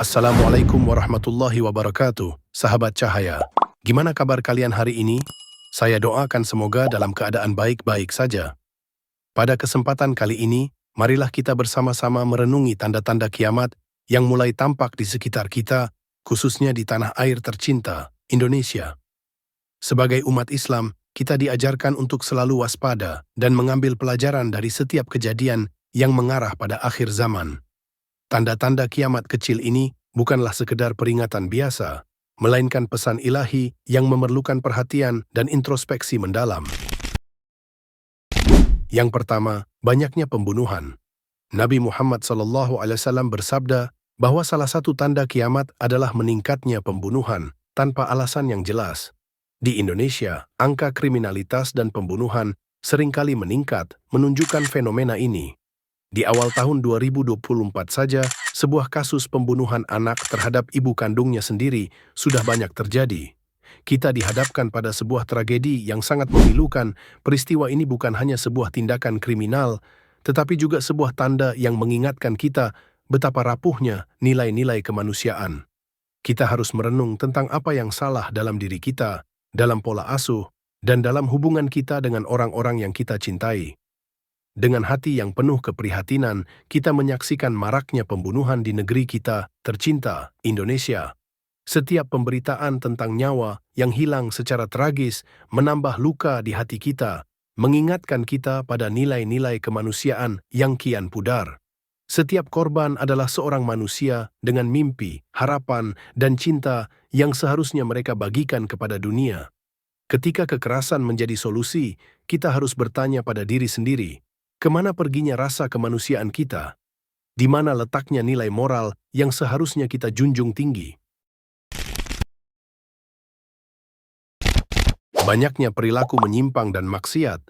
Assalamualaikum warahmatullahi wabarakatuh, sahabat cahaya. Gimana kabar kalian hari ini? Saya doakan semoga dalam keadaan baik-baik saja. Pada kesempatan kali ini, marilah kita bersama-sama merenungi tanda-tanda kiamat yang mulai tampak di sekitar kita, khususnya di tanah air tercinta, Indonesia. Sebagai umat Islam, kita diajarkan untuk selalu waspada dan mengambil pelajaran dari setiap kejadian yang mengarah pada akhir zaman. Tanda-tanda kiamat kecil ini bukanlah sekedar peringatan biasa, melainkan pesan ilahi yang memerlukan perhatian dan introspeksi mendalam. Yang pertama, banyaknya pembunuhan. Nabi Muhammad SAW bersabda bahwa salah satu tanda kiamat adalah meningkatnya pembunuhan tanpa alasan yang jelas. Di Indonesia, angka kriminalitas dan pembunuhan seringkali meningkat, menunjukkan fenomena ini. Di awal tahun 2024 saja, sebuah kasus pembunuhan anak terhadap ibu kandungnya sendiri sudah banyak terjadi. Kita dihadapkan pada sebuah tragedi yang sangat memilukan. Peristiwa ini bukan hanya sebuah tindakan kriminal, tetapi juga sebuah tanda yang mengingatkan kita betapa rapuhnya nilai-nilai kemanusiaan. Kita harus merenung tentang apa yang salah dalam diri kita, dalam pola asuh, dan dalam hubungan kita dengan orang-orang yang kita cintai. Dengan hati yang penuh keprihatinan, kita menyaksikan maraknya pembunuhan di negeri kita tercinta, Indonesia. Setiap pemberitaan tentang nyawa yang hilang secara tragis menambah luka di hati kita, mengingatkan kita pada nilai-nilai kemanusiaan yang kian pudar. Setiap korban adalah seorang manusia dengan mimpi, harapan, dan cinta yang seharusnya mereka bagikan kepada dunia. Ketika kekerasan menjadi solusi, kita harus bertanya pada diri sendiri, kemana perginya rasa kemanusiaan kita? Di mana letaknya nilai moral yang seharusnya kita junjung tinggi? Banyaknya perilaku menyimpang dan maksiat.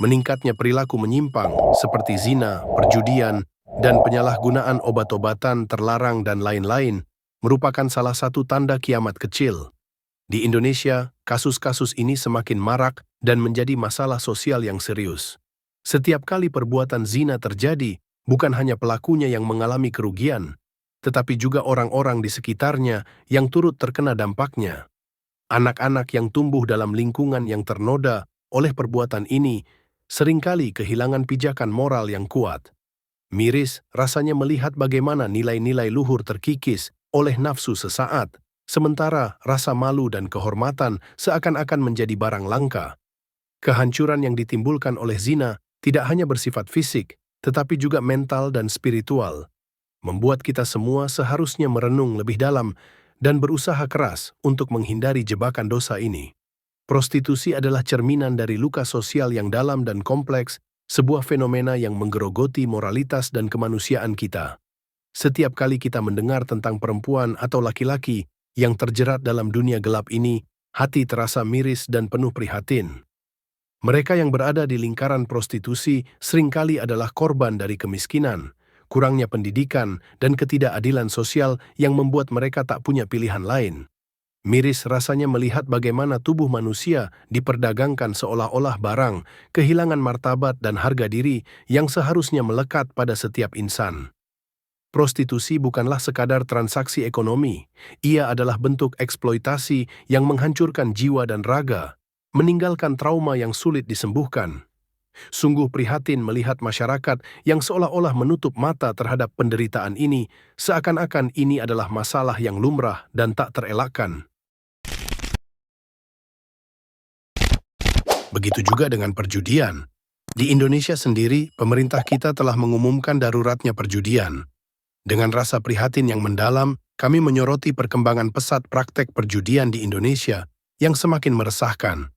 Meningkatnya perilaku menyimpang seperti zina, perjudian, dan penyalahgunaan obat-obatan terlarang dan lain-lain merupakan salah satu tanda kiamat kecil. Di Indonesia, kasus-kasus ini semakin marak dan menjadi masalah sosial yang serius. Setiap kali perbuatan zina terjadi, bukan hanya pelakunya yang mengalami kerugian, tetapi juga orang-orang di sekitarnya yang turut terkena dampaknya. Anak-anak yang tumbuh dalam lingkungan yang ternoda oleh perbuatan ini seringkali kehilangan pijakan moral yang kuat. Miris rasanya melihat bagaimana nilai-nilai luhur terkikis oleh nafsu sesaat, sementara rasa malu dan kehormatan seakan-akan menjadi barang langka. Kehancuran yang ditimbulkan oleh zina tidak hanya bersifat fisik, tetapi juga mental dan spiritual, membuat kita semua seharusnya merenung lebih dalam dan berusaha keras untuk menghindari jebakan dosa ini. Prostitusi adalah cerminan dari luka sosial yang dalam dan kompleks, sebuah fenomena yang menggerogoti moralitas dan kemanusiaan kita. Setiap kali kita mendengar tentang perempuan atau laki-laki yang terjerat dalam dunia gelap ini, hati terasa miris dan penuh prihatin. Mereka yang berada di lingkaran prostitusi seringkali adalah korban dari kemiskinan, kurangnya pendidikan, dan ketidakadilan sosial yang membuat mereka tak punya pilihan lain. Miris rasanya melihat bagaimana tubuh manusia diperdagangkan seolah-olah barang, kehilangan martabat dan harga diri yang seharusnya melekat pada setiap insan. Prostitusi bukanlah sekadar transaksi ekonomi, ia adalah bentuk eksploitasi yang menghancurkan jiwa dan raga, meninggalkan trauma yang sulit disembuhkan. Sungguh prihatin melihat masyarakat yang seolah-olah menutup mata terhadap penderitaan ini, seakan-akan ini adalah masalah yang lumrah dan tak terelakkan. Begitu juga dengan perjudian. Di Indonesia sendiri, pemerintah kita telah mengumumkan daruratnya perjudian. Dengan rasa prihatin yang mendalam, kami menyoroti perkembangan pesat praktek perjudian di Indonesia yang semakin meresahkan.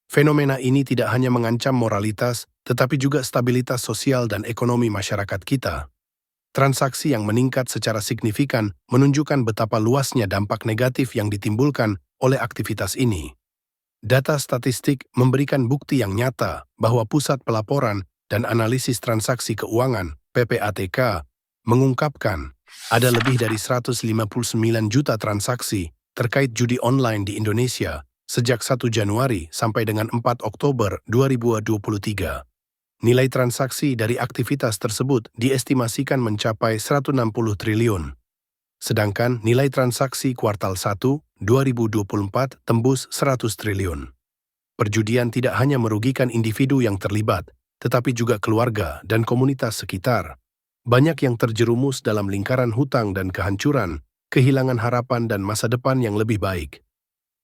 Fenomena ini tidak hanya mengancam moralitas, tetapi juga stabilitas sosial dan ekonomi masyarakat kita. Transaksi yang meningkat secara signifikan menunjukkan betapa luasnya dampak negatif yang ditimbulkan oleh aktivitas ini. Data statistik memberikan bukti yang nyata bahwa Pusat Pelaporan dan Analisis Transaksi Keuangan (PPATK) mengungkapkan ada lebih dari 159 juta transaksi terkait judi online di Indonesia sejak 1 Januari sampai dengan 4 Oktober 2023. Nilai transaksi dari aktivitas tersebut diestimasikan mencapai 160 triliun. Sedangkan nilai transaksi kuartal 1 2024 tembus 100 triliun. Perjudian tidak hanya merugikan individu yang terlibat, tetapi juga keluarga dan komunitas sekitar. Banyak yang terjerumus dalam lingkaran hutang dan kehancuran, kehilangan harapan dan masa depan yang lebih baik.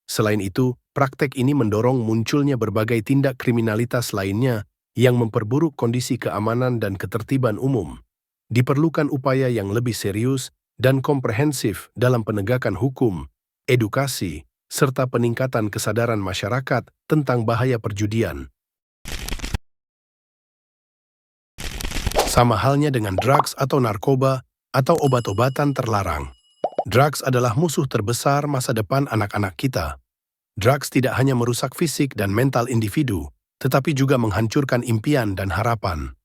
Selain itu, praktek ini mendorong munculnya berbagai tindak kriminalitas lainnya yang memperburuk kondisi keamanan dan ketertiban umum. Diperlukan upaya yang lebih serius dan komprehensif dalam penegakan hukum, edukasi, serta peningkatan kesadaran masyarakat tentang bahaya perjudian. Sama halnya dengan drugs atau narkoba atau obat-obatan terlarang. Drugs adalah musuh terbesar masa depan anak-anak kita. Drugs tidak hanya merusak fisik dan mental individu, tetapi juga menghancurkan impian dan harapan.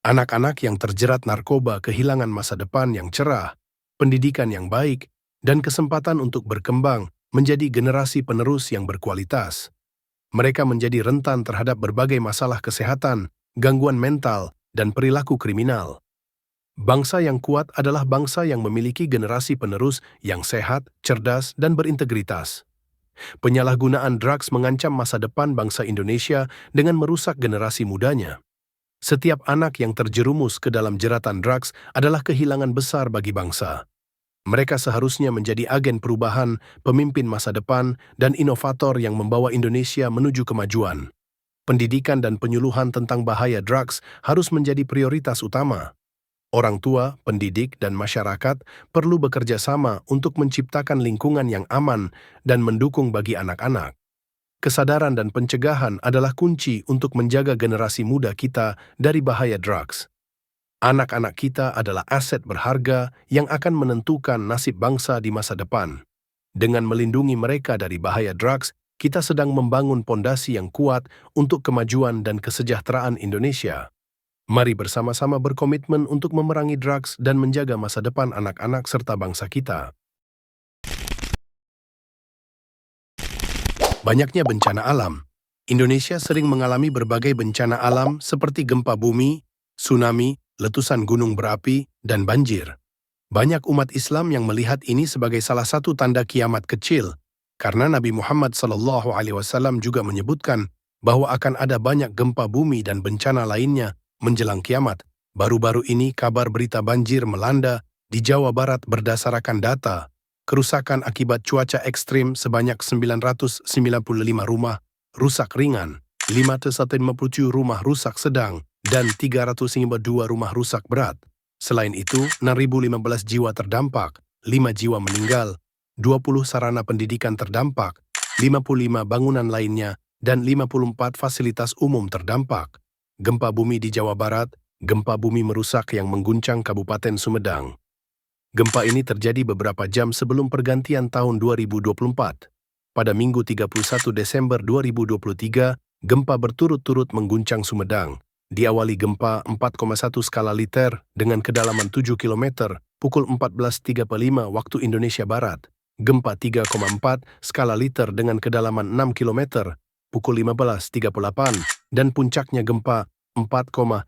Anak-anak yang terjerat narkoba kehilangan masa depan yang cerah, pendidikan yang baik, dan kesempatan untuk berkembang menjadi generasi penerus yang berkualitas. Mereka menjadi rentan terhadap berbagai masalah kesehatan, gangguan mental, dan perilaku kriminal. Bangsa yang kuat adalah bangsa yang memiliki generasi penerus yang sehat, cerdas, dan berintegritas. Penyalahgunaan drugs mengancam masa depan bangsa Indonesia dengan merusak generasi mudanya. Setiap anak yang terjerumus ke dalam jeratan drugs adalah kehilangan besar bagi bangsa. Mereka seharusnya menjadi agen perubahan, pemimpin masa depan, dan inovator yang membawa Indonesia menuju kemajuan. Pendidikan dan penyuluhan tentang bahaya drugs harus menjadi prioritas utama. Orang tua, pendidik, dan masyarakat perlu bekerja sama untuk menciptakan lingkungan yang aman dan mendukung bagi anak-anak. Kesadaran dan pencegahan adalah kunci untuk menjaga generasi muda kita dari bahaya drugs. Anak-anak kita adalah aset berharga yang akan menentukan nasib bangsa di masa depan. Dengan melindungi mereka dari bahaya drugs, kita sedang membangun pondasi yang kuat untuk kemajuan dan kesejahteraan Indonesia. Mari bersama-sama berkomitmen untuk memerangi drugs dan menjaga masa depan anak-anak serta bangsa kita. Banyaknya bencana alam. Indonesia sering mengalami berbagai bencana alam seperti gempa bumi, tsunami, letusan gunung berapi, dan banjir. Banyak umat Islam yang melihat ini sebagai salah satu tanda kiamat kecil, karena Nabi Muhammad SAW juga menyebutkan bahwa akan ada banyak gempa bumi dan bencana lainnya menjelang kiamat. Baru-baru ini kabar berita banjir melanda di Jawa Barat berdasarkan data. Kerusakan akibat cuaca ekstrim sebanyak 995 rumah rusak ringan, 557 rumah rusak sedang, dan 352 rumah rusak berat. Selain itu, 6.015 jiwa terdampak, 5 jiwa meninggal, 20 sarana pendidikan terdampak, 55 bangunan lainnya, dan 54 fasilitas umum terdampak. Gempa bumi di Jawa Barat, gempa bumi merusak yang mengguncang Kabupaten Sumedang. Gempa ini terjadi beberapa jam sebelum pergantian tahun 2024. Pada Minggu 31 Desember 2023, gempa berturut-turut mengguncang Sumedang. Diawali gempa 4,1 skala Richter dengan kedalaman 7 km, pukul 14.35 waktu Indonesia Barat. Gempa 3,4 skala Richter dengan kedalaman 6 km, pukul 15.38, dan puncaknya gempa 4,8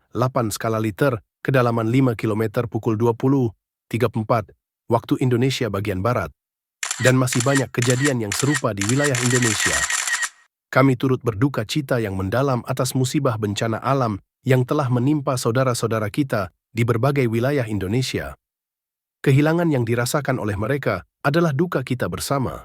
skala Richter, kedalaman 5 km, pukul 20.34 waktu Indonesia bagian Barat. Dan masih banyak kejadian yang serupa di wilayah Indonesia. Kami turut berduka cita yang mendalam atas musibah bencana alam yang telah menimpa saudara-saudara kita di berbagai wilayah Indonesia. Kehilangan yang dirasakan oleh mereka adalah duka kita bersama.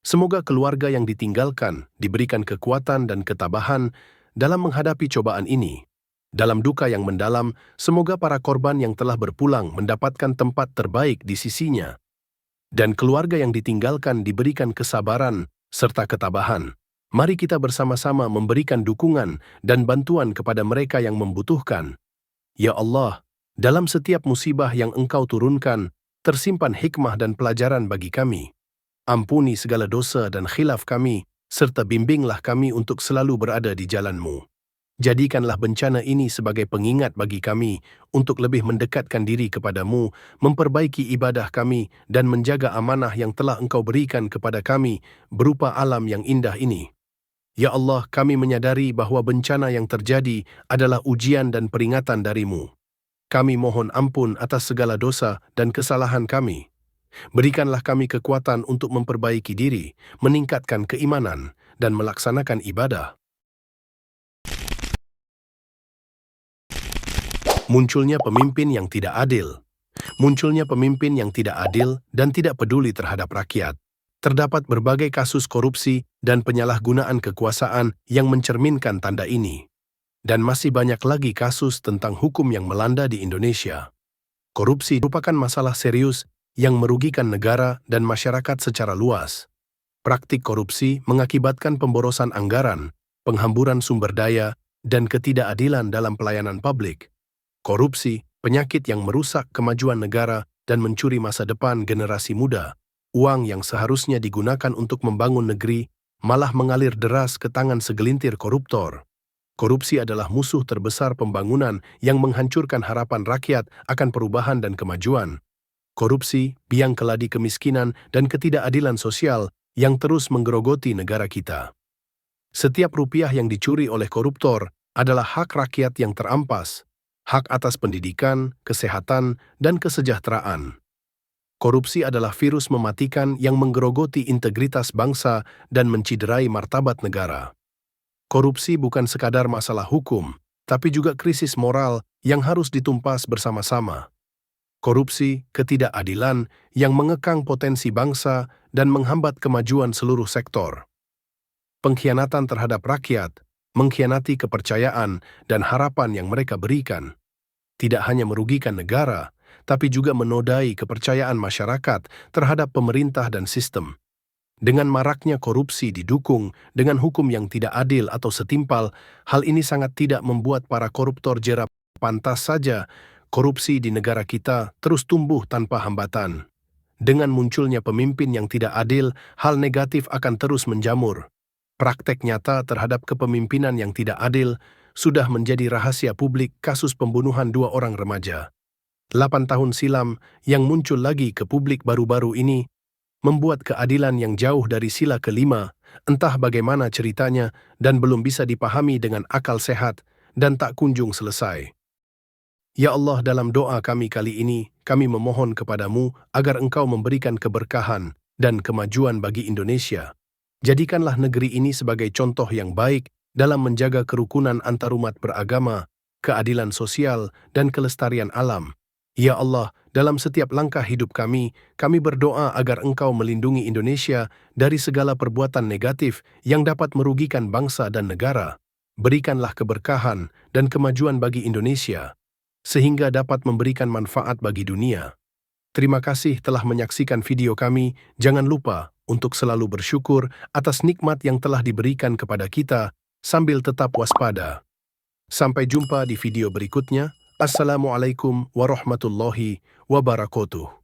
Semoga keluarga yang ditinggalkan diberikan kekuatan dan ketabahan dalam menghadapi cobaan ini. Dalam duka yang mendalam, semoga para korban yang telah berpulang mendapatkan tempat terbaik di sisinya. Dan keluarga yang ditinggalkan diberikan kesabaran serta ketabahan. Mari kita bersama-sama memberikan dukungan dan bantuan kepada mereka yang membutuhkan. Ya Allah, dalam setiap musibah yang Engkau turunkan, tersimpan hikmah dan pelajaran bagi kami. Ampuni segala dosa dan khilaf kami, serta bimbinglah kami untuk selalu berada di jalan-Mu. Jadikanlah bencana ini sebagai pengingat bagi kami untuk lebih mendekatkan diri kepada-Mu, memperbaiki ibadah kami, dan menjaga amanah yang telah Engkau berikan kepada kami berupa alam yang indah ini. Ya Allah, kami menyadari bahwa bencana yang terjadi adalah ujian dan peringatan dari-Mu. Kami mohon ampun atas segala dosa dan kesalahan kami. Berikanlah kami kekuatan untuk memperbaiki diri, meningkatkan keimanan, dan melaksanakan ibadah. Munculnya pemimpin yang tidak adil. Munculnya pemimpin yang tidak adil dan tidak peduli terhadap rakyat. Terdapat berbagai kasus korupsi dan penyalahgunaan kekuasaan yang mencerminkan tanda ini. Dan masih banyak lagi kasus tentang hukum yang melanda di Indonesia. Korupsi merupakan masalah serius yang merugikan negara dan masyarakat secara luas. Praktik korupsi mengakibatkan pemborosan anggaran, penghamburan sumber daya, dan ketidakadilan dalam pelayanan publik. Korupsi, penyakit yang merusak kemajuan negara dan mencuri masa depan generasi muda. Uang yang seharusnya digunakan untuk membangun negeri malah mengalir deras ke tangan segelintir koruptor. Korupsi adalah musuh terbesar pembangunan yang menghancurkan harapan rakyat akan perubahan dan kemajuan. Korupsi, biang keladi kemiskinan dan ketidakadilan sosial yang terus menggerogoti negara kita. Setiap rupiah yang dicuri oleh koruptor adalah hak rakyat yang terampas. Hak atas pendidikan, kesehatan, dan kesejahteraan. Korupsi adalah virus mematikan yang menggerogoti integritas bangsa dan menciderai martabat negara. Korupsi bukan sekadar masalah hukum, tapi juga krisis moral yang harus ditumpas bersama-sama. Korupsi, ketidakadilan yang mengekang potensi bangsa dan menghambat kemajuan seluruh sektor. Pengkhianatan terhadap rakyat, mengkhianati kepercayaan dan harapan yang mereka berikan. Tidak hanya merugikan negara, tapi juga menodai kepercayaan masyarakat terhadap pemerintah dan sistem. Dengan maraknya korupsi didukung dengan hukum yang tidak adil atau setimpal, hal ini sangat tidak membuat para koruptor jera. Pantas saja, korupsi di negara kita terus tumbuh tanpa hambatan. Dengan munculnya pemimpin yang tidak adil, hal negatif akan terus menjamur. Praktek nyata terhadap kepemimpinan yang tidak adil sudah menjadi rahasia publik kasus pembunuhan 2 orang remaja. 8 tahun silam yang muncul lagi ke publik baru-baru ini, membuat keadilan yang jauh dari sila kelima, entah bagaimana ceritanya dan belum bisa dipahami dengan akal sehat dan tak kunjung selesai. Ya Allah, dalam doa kami kali ini, kami memohon kepadamu agar Engkau memberikan keberkahan dan kemajuan bagi Indonesia. Jadikanlah negeri ini sebagai contoh yang baik dalam menjaga kerukunan antarumat beragama, keadilan sosial, dan kelestarian alam. Ya Allah, dalam setiap langkah hidup kami berdoa agar Engkau melindungi Indonesia dari segala perbuatan negatif yang dapat merugikan bangsa dan negara. Berikanlah keberkahan dan kemajuan bagi Indonesia, sehingga dapat memberikan manfaat bagi dunia. Terima kasih telah menyaksikan video kami. Jangan lupa untuk selalu bersyukur atas nikmat yang telah diberikan kepada kita, sambil tetap waspada. Sampai jumpa di video berikutnya. Assalamualaikum warahmatullahi wabarakatuh.